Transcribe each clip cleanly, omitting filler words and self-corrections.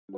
Hey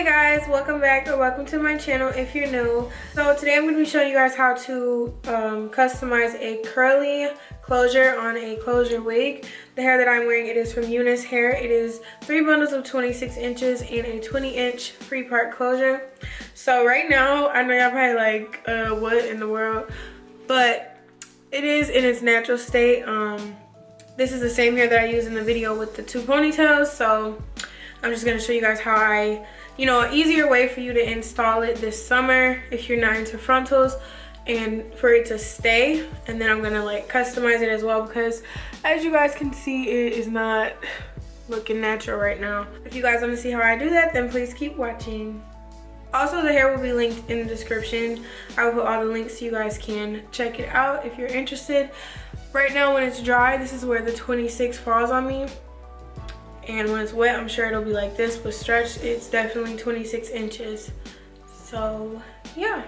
guys, welcome back or welcome to my channel if you're new. So today I'm going to be showing you guys how to customize a curly closure on a closure wig. The hair that I'm wearing, it is from UNice Hair. It is 3 bundles of 26 inches and a 20-inch free part closure. So right now, I know y'all probably like, what in the world? But it is in its natural state. This is the same hair that I used in the video with the 2 ponytails. So I'm just going to show you guys how an easier way for you to install it this summer if you're not into frontals and for it to stay. And then I'm gonna like customize it as well because as you guys can see, it is not looking natural right now. If you guys want to see how I do that, then please keep watching. Also, the hair will be linked in the description. I will put all the links so you guys can check it out if you're interested. Right now when it's dry, this is where the 26 falls on me. And when it's wet, I'm sure it'll be like this, but stretched, it's definitely 26 inches. So, yeah.